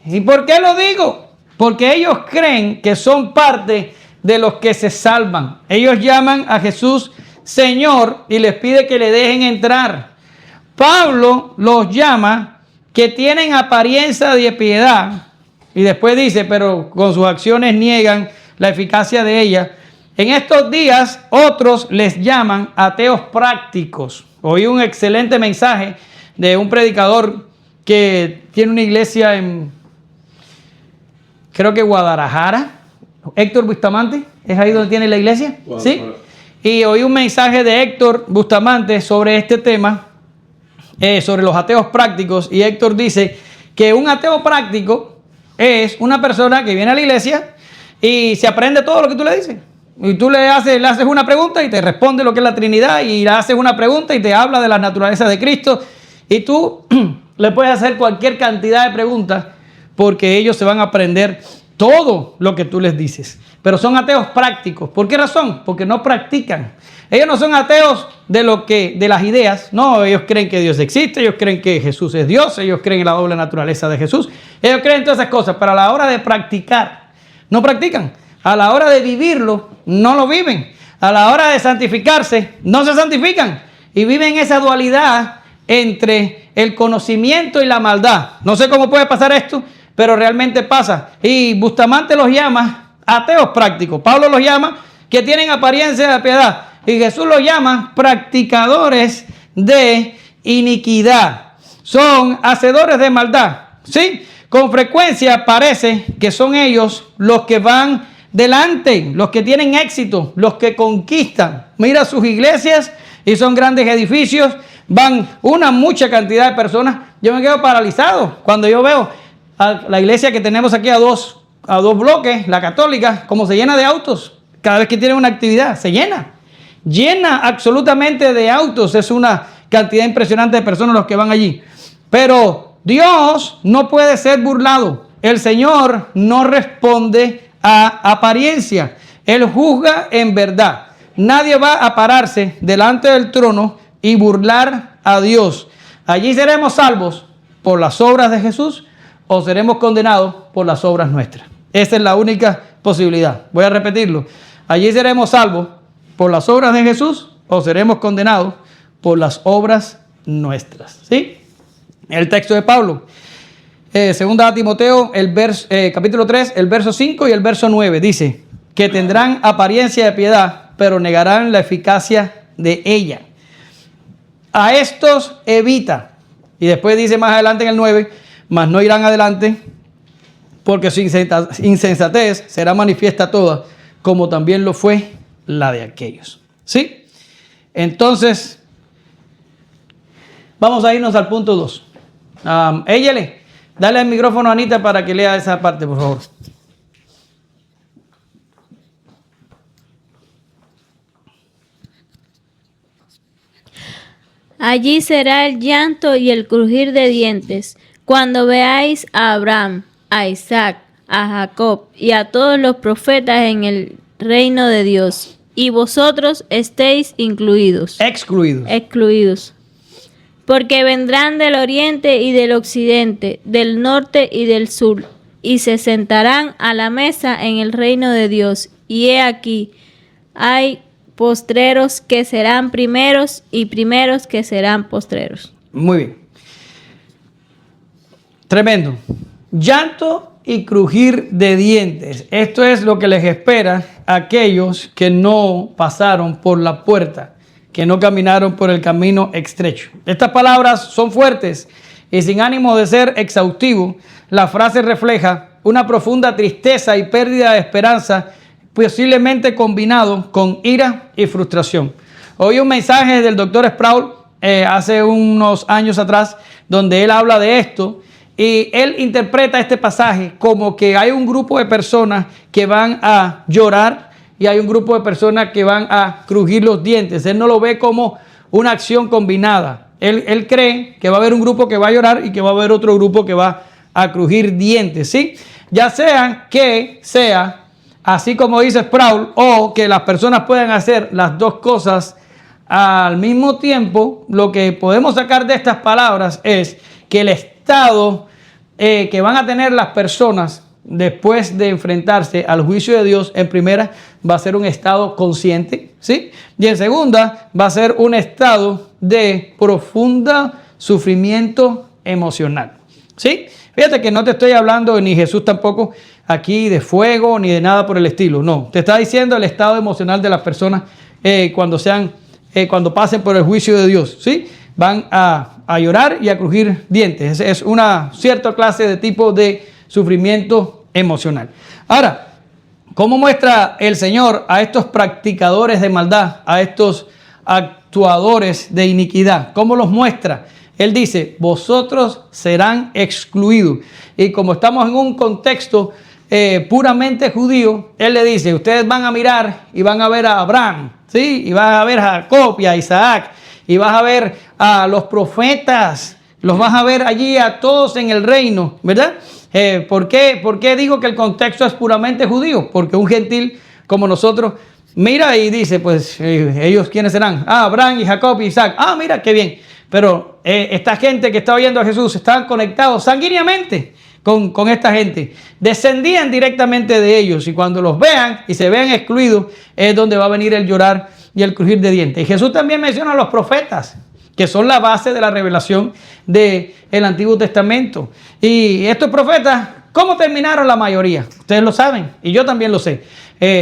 ¿Y por qué lo digo? Porque ellos creen que son parte de los que se salvan. Ellos llaman a Jesús Señor y les pide que le dejen entrar. Pablo los llama que tienen apariencia de piedad. Y después dice, pero con sus acciones niegan la eficacia de ella. En estos días, otros les llaman ateos prácticos. Oí un excelente mensaje de un predicador que tiene una iglesia en, creo que Guadalajara. Héctor Bustamante, ¿es ahí donde tiene la iglesia? Sí. Y oí un mensaje de Héctor Bustamante sobre este tema, sobre los ateos prácticos. Y Héctor dice que un ateo práctico es una persona que viene a la iglesia y se aprende todo lo que tú le dices. Y tú le haces una pregunta y te responde lo que es la Trinidad, y le haces una pregunta y te habla de la naturaleza de Cristo. Y tú le puedes hacer cualquier cantidad de preguntas porque ellos se van a aprender todo lo que tú les dices. Pero son ateos prácticos. ¿Por qué razón? Porque no practican. Ellos no son ateos de las ideas. No, ellos creen que Dios existe, ellos creen que Jesús es Dios, ellos creen en la doble naturaleza de Jesús. Ellos creen en todas esas cosas, pero a la hora de practicar, no practican. A la hora de vivirlo, no lo viven. A la hora de santificarse, no se santifican. Y viven esa dualidad entre el conocimiento y la maldad. No sé cómo puede pasar esto, pero realmente pasa. Y Bustamante los llama ateos prácticos. Pablo los llama que tienen apariencia de piedad. Y Jesús los llama practicadores de iniquidad. Son hacedores de maldad. ¿Sí? Con frecuencia parece que son ellos los que van delante, los que tienen éxito, los que conquistan. Mira sus iglesias y son grandes edificios. Van una mucha cantidad de personas. Yo me quedo paralizado cuando yo veo a la iglesia que tenemos aquí a dos bloques, la católica, como se llena de autos. Cada vez que tienen una actividad, se llena. Llena absolutamente de autos. Es una cantidad impresionante de personas los que van allí. Pero Dios no puede ser burlado. El Señor no responde a apariencia. Él juzga en verdad. Nadie va a pararse delante del trono y burlar a Dios. Allí seremos salvos por las obras de Jesús o seremos condenados por las obras nuestras. Esa es la única posibilidad. Voy a repetirlo. Allí seremos salvos por las obras de Jesús o seremos condenados por las obras nuestras. ¿Sí? El texto de Pablo. Segunda a Timoteo, capítulo 3, el verso 5 y el verso 9. Dice que tendrán apariencia de piedad, pero negarán la eficacia de ella. A estos evita. Y después dice más adelante en el 9, mas no irán adelante, porque su insensatez será manifiesta toda, como también lo fue la de aquellos. ¿Sí? Entonces, vamos a irnos al punto 2. Éllele, dale el micrófono a Anita para que lea esa parte, por favor. Allí será el llanto y el crujir de dientes, cuando veáis a Abraham, a Isaac, a Jacob y a todos los profetas en el reino de Dios, y vosotros estéis excluidos. Porque vendrán del oriente y del occidente, del norte y del sur, y se sentarán a la mesa en el reino de Dios. Y he aquí, hay postreros que serán primeros y primeros que serán postreros. Muy bien. Tremendo. Llanto y crujir de dientes. Esto es lo que les espera a aquellos que no pasaron por la puerta, que no caminaron por el camino estrecho. Estas palabras son fuertes y sin ánimo de ser exhaustivo, la frase refleja una profunda tristeza y pérdida de esperanza, posiblemente combinado con ira y frustración. Oí un mensaje del Dr. Sproul hace unos años atrás, donde él habla de esto, y él interpreta este pasaje como que hay un grupo de personas que van a llorar, y hay un grupo de personas que van a crujir los dientes. Él no lo ve como una acción combinada. Él cree que va a haber un grupo que va a llorar y que va a haber otro grupo que va a crujir dientes, ¿sí? Ya sea que sea así como dice Sproul, o que las personas puedan hacer las dos cosas al mismo tiempo. Lo que podemos sacar de estas palabras es que el estado que van a tener las personas después de enfrentarse al juicio de Dios, en primera, va a ser un estado consciente, ¿sí? Y en segunda, va a ser un estado de profundo sufrimiento emocional, ¿sí? Fíjate que no te estoy hablando, ni Jesús tampoco, aquí de fuego, ni de nada por el estilo. No, te está diciendo el estado emocional de las personas cuando pasen por el juicio de Dios, ¿sí? Van a llorar y a crujir dientes. Es una cierta clase de tipo de sufrimiento emocional. Ahora, ¿cómo muestra el Señor a estos practicadores de maldad, a estos actuadores de iniquidad? ¿Cómo los muestra? Él dice, vosotros serán excluidos. Y como estamos en un contexto puramente judío, Él le dice, ustedes van a mirar y van a ver a Abraham, ¿sí? Y van a ver a Jacob y a Isaac, y vas a ver a los profetas, los vas a ver allí a todos en el reino, ¿verdad? ¿Por qué digo que el contexto es puramente judío? Porque un gentil como nosotros mira y dice, pues, ¿ellos quiénes serán? Ah, Abraham y Jacob y Isaac. Ah, mira, qué bien. Pero esta gente que está oyendo a Jesús estaban conectados sanguíneamente con esta gente. Descendían directamente de ellos, y cuando los vean y se vean excluidos es donde va a venir el llorar y el crujir de dientes. Y Jesús también menciona a los profetas, que son la base de la revelación del Antiguo Testamento. Y estos profetas, ¿cómo terminaron la mayoría? Ustedes lo saben y yo también lo sé.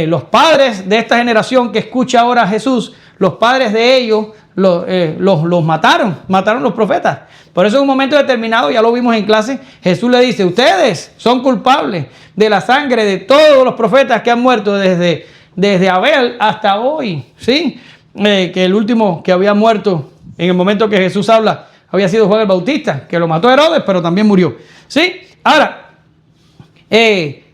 Los padres de esta generación que escucha ahora a Jesús, los padres de ellos los mataron los profetas. Por eso en un momento determinado, ya lo vimos en clase, Jesús le dice, ustedes son culpables de la sangre de todos los profetas que han muerto desde Abel hasta hoy, ¿sí? Que el último que había muerto en el momento que Jesús habla había sido Juan el Bautista, que lo mató Herodes, pero también murió, ¿sí? Ahora,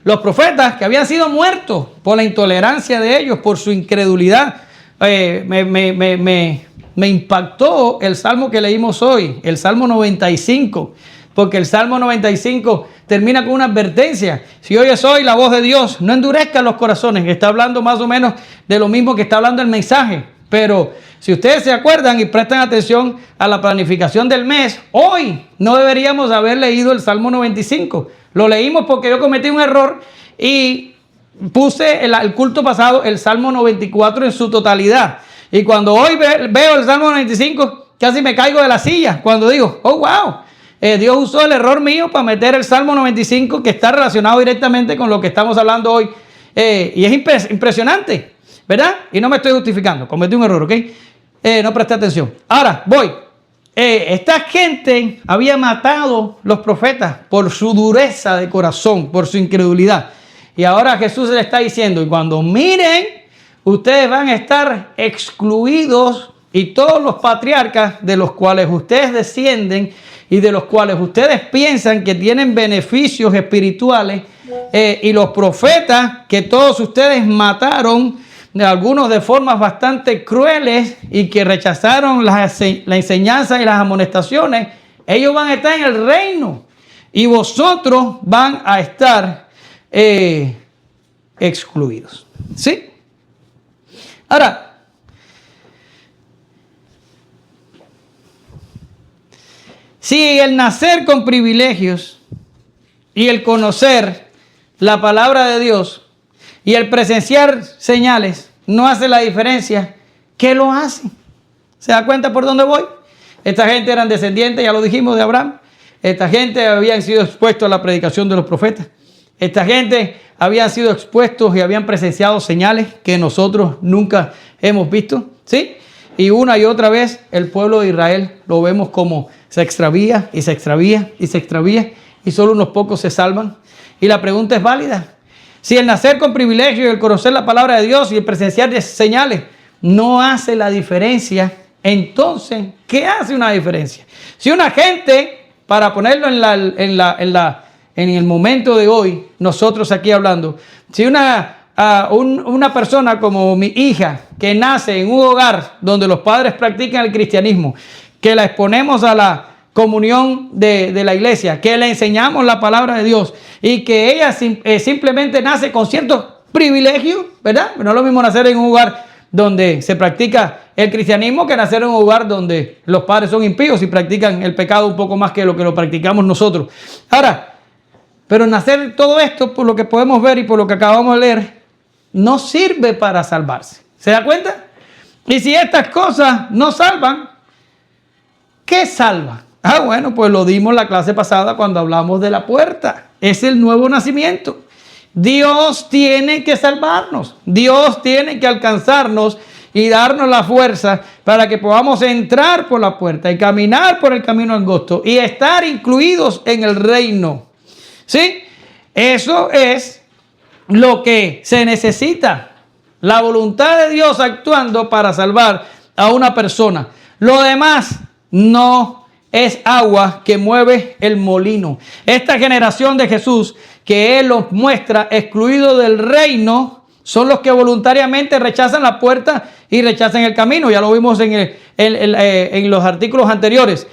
los profetas que habían sido muertos por la intolerancia de ellos, por su incredulidad, me impactó el salmo que leímos hoy, el Salmo 95, porque el Salmo 95 termina con una advertencia. Si oyes hoy la voz de Dios, no endurezcan los corazones. Está hablando más o menos de lo mismo que está hablando el mensaje. Pero si ustedes se acuerdan y prestan atención a la planificación del mes, hoy no deberíamos haber leído el Salmo 95. Lo leímos porque yo cometí un error y puse el culto pasado el Salmo 94 en su totalidad. Y cuando hoy veo el Salmo 95, casi me caigo de la silla cuando digo, oh, wow, Dios usó el error mío para meter el Salmo 95, que está relacionado directamente con lo que estamos hablando hoy. Y es impresionante, ¿verdad? Y no me estoy justificando, cometí un error, ¿ok? No presté atención. Ahora, voy. Esta gente había matado los profetas por su dureza de corazón, por su incredulidad. Y ahora Jesús le está diciendo, y cuando miren, ustedes van a estar excluidos, y todos los patriarcas de los cuales ustedes descienden y de los cuales ustedes piensan que tienen beneficios espirituales, y los profetas que todos ustedes mataron, algunos de formas bastante crueles y que rechazaron la enseñanza y las amonestaciones, ellos van a estar en el reino y vosotros van a estar excluidos. ¿Sí? Ahora, si el nacer con privilegios y el conocer la palabra de Dios y el presenciar señales no hace la diferencia, ¿qué lo hace? ¿Se da cuenta por dónde voy? Esta gente eran descendientes, ya lo dijimos, de Abraham. Esta gente habían sido expuestos a la predicación de los profetas. Esta gente habían sido expuestos y habían presenciado señales que nosotros nunca hemos visto, ¿sí? Y una y otra vez el pueblo de Israel lo vemos como se extravía y se extravía y se extravía, y solo unos pocos se salvan. Y la pregunta es válida. Si el nacer con privilegio y el conocer la palabra de Dios y el presenciar señales no hace la diferencia, entonces, ¿qué hace una diferencia? Si una gente, para ponerlo en el momento de hoy, nosotros aquí hablando, si una una persona como mi hija que nace en un hogar donde los padres practican el cristianismo, que la exponemos a la comunión de la iglesia, que le enseñamos la palabra de Dios y que ella simplemente nace con ciertos privilegios, ¿verdad? No es lo mismo nacer en un hogar donde se practica el cristianismo que nacer en un hogar donde los padres son impíos y practican el pecado un poco más que lo practicamos nosotros. Ahora, pero nacer todo esto, por lo que podemos ver y por lo que acabamos de leer, no sirve para salvarse. ¿Se da cuenta? Y si estas cosas no salvan, ¿qué salva? Bueno, pues lo dimos la clase pasada cuando hablamos de la puerta. Es el nuevo nacimiento. Dios tiene que salvarnos. Dios tiene que alcanzarnos y darnos la fuerza para que podamos entrar por la puerta y caminar por el camino angosto y estar incluidos en el reino. ¿Sí? Eso es lo que se necesita. La voluntad de Dios actuando para salvar a una persona. Lo demás no es agua que mueve el molino. Esta generación de Jesús, que Él los muestra excluidos del reino, son los que voluntariamente rechazan la puerta y rechazan el camino. Ya lo vimos en los artículos anteriores,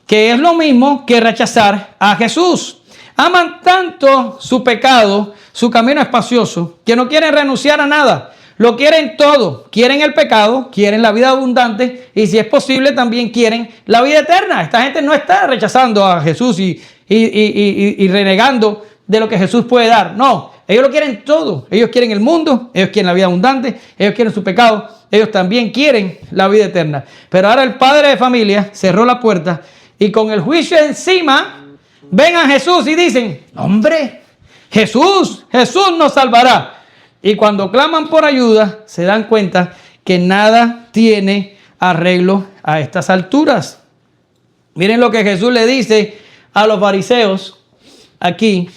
que es lo mismo que rechazar a Jesús. Aman tanto su pecado, su camino espacioso, que no quieren renunciar a nada. Lo quieren todo. Quieren el pecado, quieren la vida abundante y si es posible también quieren la vida eterna. Esta gente no está rechazando a Jesús y renegando de lo que Jesús puede dar. No, ellos lo quieren todo. Ellos quieren el mundo, ellos quieren la vida abundante, ellos quieren su pecado, ellos también quieren la vida eterna. Pero ahora el padre de familia cerró la puerta y con el juicio encima ven a Jesús y dicen, hombre, Jesús nos salvará. Y cuando claman por ayuda, se dan cuenta que nada tiene arreglo a estas alturas. Miren lo que Jesús le dice a los fariseos aquí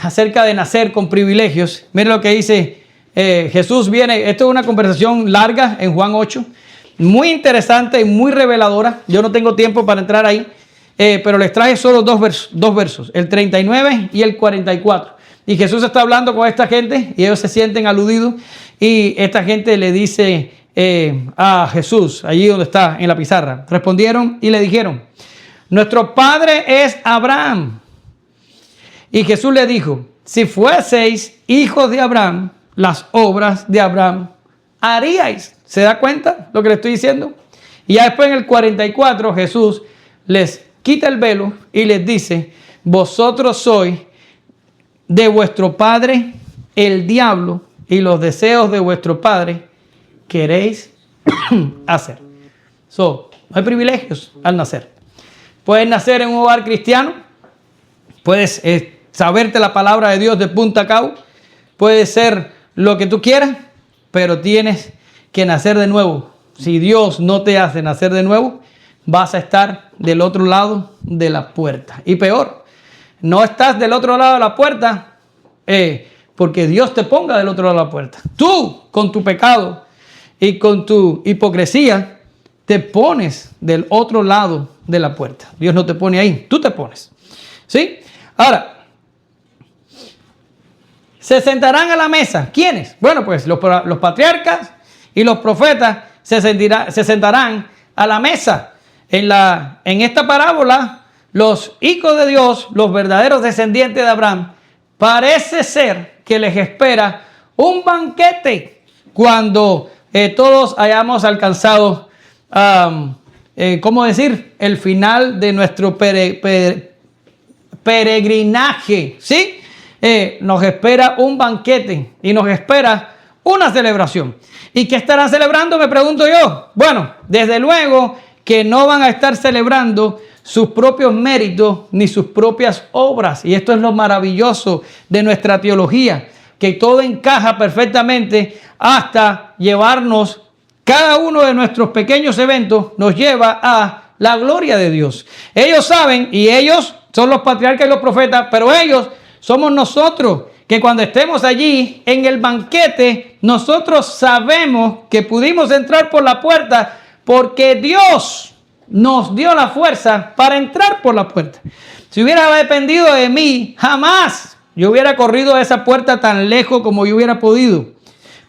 acerca de nacer con privilegios. Miren lo que dice Jesús viene. Esto es una conversación larga en Juan 8, muy interesante y muy reveladora. Yo no tengo tiempo para entrar ahí, pero les traje solo dos versos, el 39 y el 44. Y Jesús está hablando con esta gente y ellos se sienten aludidos y esta gente le dice a Jesús, allí donde está en la pizarra, respondieron y le dijeron, nuestro padre es Abraham. Y Jesús le dijo, si fueseis hijos de Abraham, las obras de Abraham haríais. ¿Se da cuenta lo que le estoy diciendo? Y ya después en el 44 Jesús les quita el velo y les dice, vosotros sois de vuestro padre el diablo y los deseos de vuestro padre queréis hacer. No hay privilegios al nacer. Puedes nacer en un hogar cristiano, puedes saberte la palabra de Dios de punta a cabo, puedes ser lo que tú quieras, pero tienes que nacer de nuevo. Si Dios no te hace nacer de nuevo, vas a estar del otro lado de la puerta. Y peor, no estás del otro lado de la puerta porque Dios te ponga del otro lado de la puerta. Tú, con tu pecado y con tu hipocresía, te pones del otro lado de la puerta. Dios no te pone ahí, tú te pones. ¿Sí? Ahora, se sentarán a la mesa. ¿Quiénes? Bueno, pues los patriarcas y los profetas se sentarán a la mesa. En esta parábola, los hijos de Dios, los verdaderos descendientes de Abraham, parece ser que les espera un banquete cuando todos hayamos alcanzado, ¿cómo decir? El final de nuestro peregrinaje, ¿sí? Nos espera un banquete y nos espera una celebración. ¿Y qué estarán celebrando? Me pregunto yo. Bueno, desde luego que no van a estar celebrando sus propios méritos ni sus propias obras. Y esto es lo maravilloso de nuestra teología, que todo encaja perfectamente hasta llevarnos, cada uno de nuestros pequeños eventos nos lleva a la gloria de Dios. Ellos saben, y ellos son los patriarcas y los profetas, pero ellos somos nosotros, que cuando estemos allí en el banquete, nosotros sabemos que pudimos entrar por la puerta porque Dios nos dio la fuerza para entrar por la puerta. Si hubiera dependido de mí, jamás yo hubiera corrido a esa puerta tan lejos como yo hubiera podido.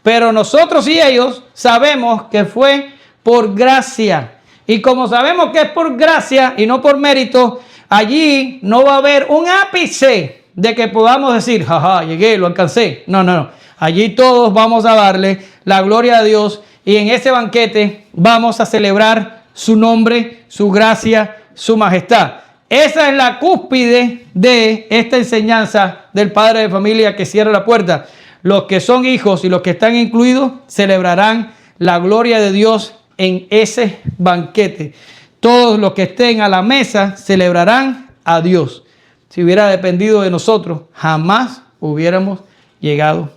Pero nosotros y ellos sabemos que fue por gracia. Y como sabemos que es por gracia y no por mérito, allí no va a haber un ápice de que podamos decir, jaja, llegué, lo alcancé. No, no, no. Allí todos vamos a darle la gloria a Dios y en ese banquete vamos a celebrar su nombre, su gracia, su majestad. Esa es la cúspide de esta enseñanza del padre de familia que cierra la puerta. Los que son hijos y los que están incluidos celebrarán la gloria de Dios en ese banquete. Todos los que estén a la mesa celebrarán a Dios. Si hubiera dependido de nosotros, jamás hubiéramos llegado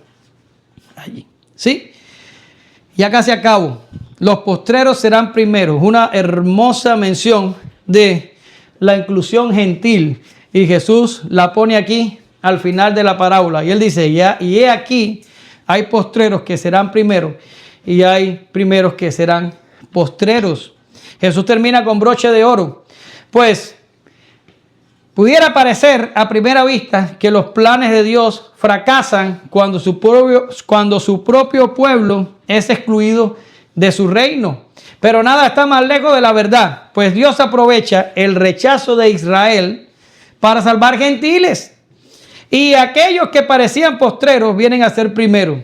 allí. ¿Sí? Ya casi acabo. Los postreros serán primeros. Una hermosa mención de la inclusión gentil. Y Jesús la pone aquí al final de la parábola. Y él dice, ya, y he aquí, hay postreros que serán primeros y hay primeros que serán postreros. Jesús termina con broche de oro. Pues pudiera parecer a primera vista que los planes de Dios fracasan cuando su propio pueblo es excluido de su reino. Pero nada está más lejos de la verdad, pues Dios aprovecha el rechazo de Israel para salvar gentiles. Y aquellos que parecían postreros vienen a ser primeros.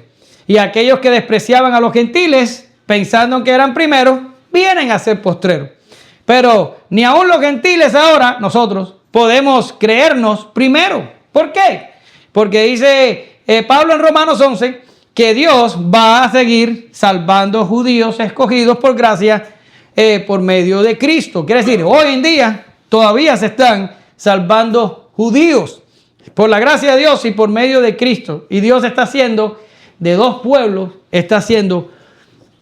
Y aquellos que despreciaban a los gentiles, pensando que eran primeros, vienen a ser postreros. Pero ni aun los gentiles ahora, nosotros, podemos creernos primero. ¿Por qué? Porque dice Pablo en Romanos 11 que Dios va a seguir salvando judíos escogidos por gracia por medio de Cristo. Quiere decir, hoy en día todavía se están salvando judíos por la gracia de Dios y por medio de Cristo. Y Dios está haciendo de dos pueblos, está haciendo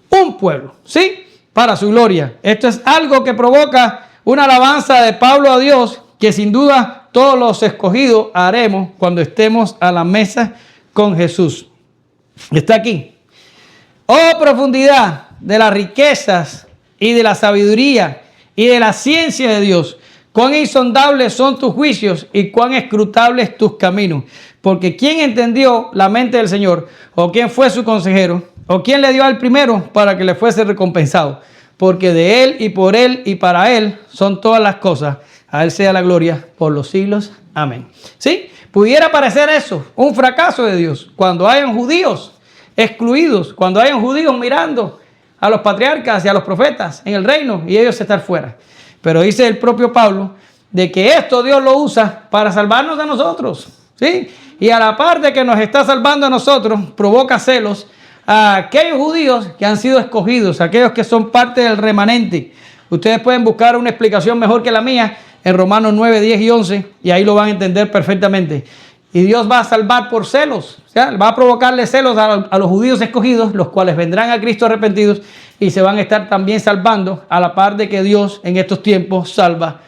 un pueblo, ¿sí? Para su gloria. Esto es algo que provoca una alabanza de Pablo a Dios que sin duda todos los escogidos haremos cuando estemos a la mesa con Jesús. Está aquí. Oh, profundidad de las riquezas y de la sabiduría y de la ciencia de Dios. Cuán insondables son tus juicios y cuán escrutables tus caminos. Porque ¿quién entendió la mente del Señor? ¿O quién fue su consejero? ¿O quién le dio al primero para que le fuese recompensado? Porque de Él y para Él son todas las cosas. A Él sea la gloria por los siglos. Amén. ¿Sí? Pudiera parecer eso un fracaso de Dios cuando hayan judíos excluidos, cuando hayan judíos mirando a los patriarcas y a los profetas en el reino y ellos estar fuera. Pero dice el propio Pablo de que esto Dios lo usa para salvarnos a nosotros, ¿sí? Y a la par de que nos está salvando a nosotros, provoca celos a aquellos judíos que han sido escogidos, aquellos que son parte del remanente. Ustedes pueden buscar una explicación mejor que la mía en Romanos 9, 10 y 11 y ahí lo van a entender perfectamente. Y Dios va a salvar por celos, o sea, va a provocarle celos a los judíos escogidos, los cuales vendrán a Cristo arrepentidos y se van a estar también salvando a la par de que Dios en estos tiempos salva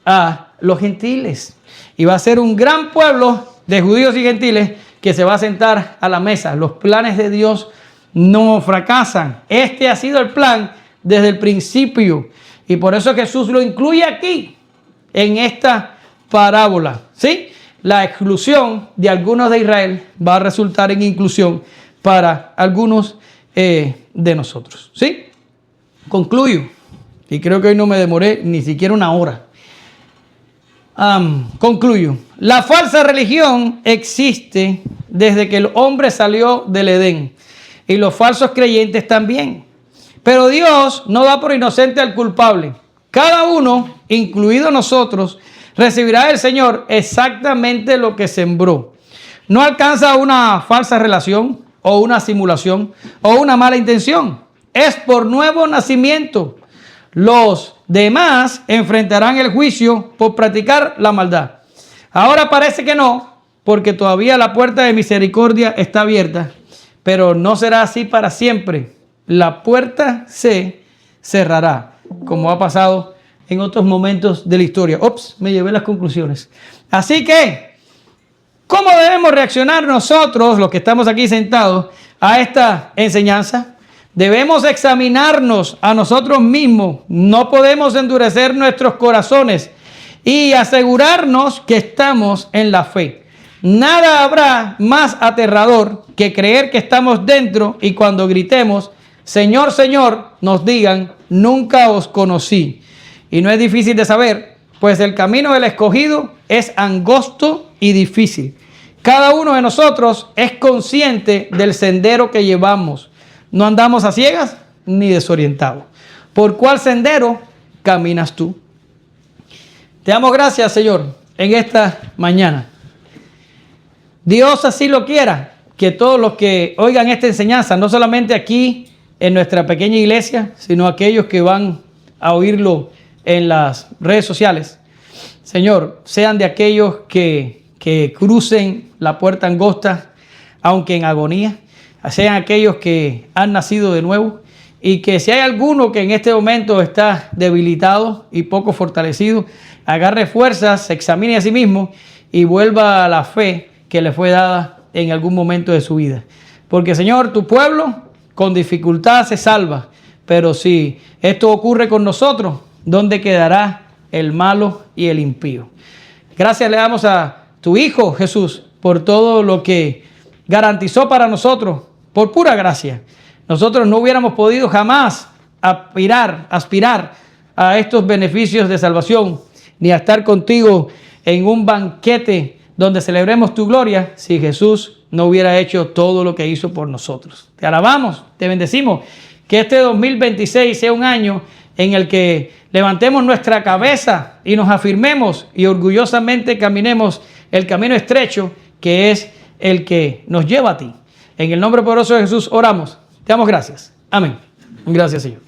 a los gentiles. Y va a ser un gran pueblo de judíos y gentiles que se va a sentar a la mesa. Los planes de Dios no fracasan. Este ha sido el plan desde el principio. Y por eso Jesús lo incluye aquí, en esta parábola. ¿Sí? La exclusión de algunos de Israel va a resultar en inclusión para algunos de nosotros. ¿Sí? Concluyo. Y creo que hoy no me demoré ni siquiera una hora. Concluyo. La falsa religión existe desde que el hombre salió del Edén. Y los falsos creyentes también. Pero Dios no da por inocente al culpable. Cada uno, incluido nosotros, recibirá del Señor exactamente lo que sembró. No alcanza una falsa relación o una simulación o una mala intención. Es por nuevo nacimiento. Los demás enfrentarán el juicio por practicar la maldad. Ahora parece que no, porque todavía la puerta de misericordia está abierta, pero no será así para siempre. La puerta se cerrará, como ha pasado en otros momentos de la historia. Me llevé las conclusiones. Así que, ¿cómo debemos reaccionar nosotros, los que estamos aquí sentados, a esta enseñanza? Debemos examinarnos a nosotros mismos. No podemos endurecer nuestros corazones y asegurarnos que estamos en la fe. Nada habrá más aterrador que creer que estamos dentro y cuando gritemos, Señor, Señor, nos digan, nunca os conocí. Y no es difícil de saber, pues el camino del escogido es angosto y difícil. Cada uno de nosotros es consciente del sendero que llevamos. No andamos a ciegas ni desorientados. ¿Por cuál sendero caminas tú? Te damos gracias, Señor, en esta mañana. Dios así lo quiera, que todos los que oigan esta enseñanza, no solamente aquí en nuestra pequeña iglesia, sino aquellos que van a oírlo en las redes sociales, Señor, sean de aquellos que crucen la puerta angosta, aunque en agonía, sean aquellos que han nacido de nuevo, y que si hay alguno que en este momento está debilitado y poco fortalecido, agarre fuerzas, se examine a sí mismo y vuelva a la fe que le fue dada en algún momento de su vida. Porque, Señor, tu pueblo con dificultad se salva, pero si esto ocurre con nosotros, ¿dónde quedará el malo y el impío? Gracias le damos a tu Hijo Jesús por todo lo que garantizó para nosotros, por pura gracia. Nosotros no hubiéramos podido jamás aspirar a estos beneficios de salvación, ni a estar contigo en un banquete donde celebremos tu gloria, si Jesús no hubiera hecho todo lo que hizo por nosotros. Te alabamos, te bendecimos. Que este 2026 sea un año en el que levantemos nuestra cabeza y nos afirmemos y orgullosamente caminemos el camino estrecho que es el que nos lleva a ti. En el nombre poderoso de Jesús oramos. Te damos gracias. Amén. Gracias, Señor.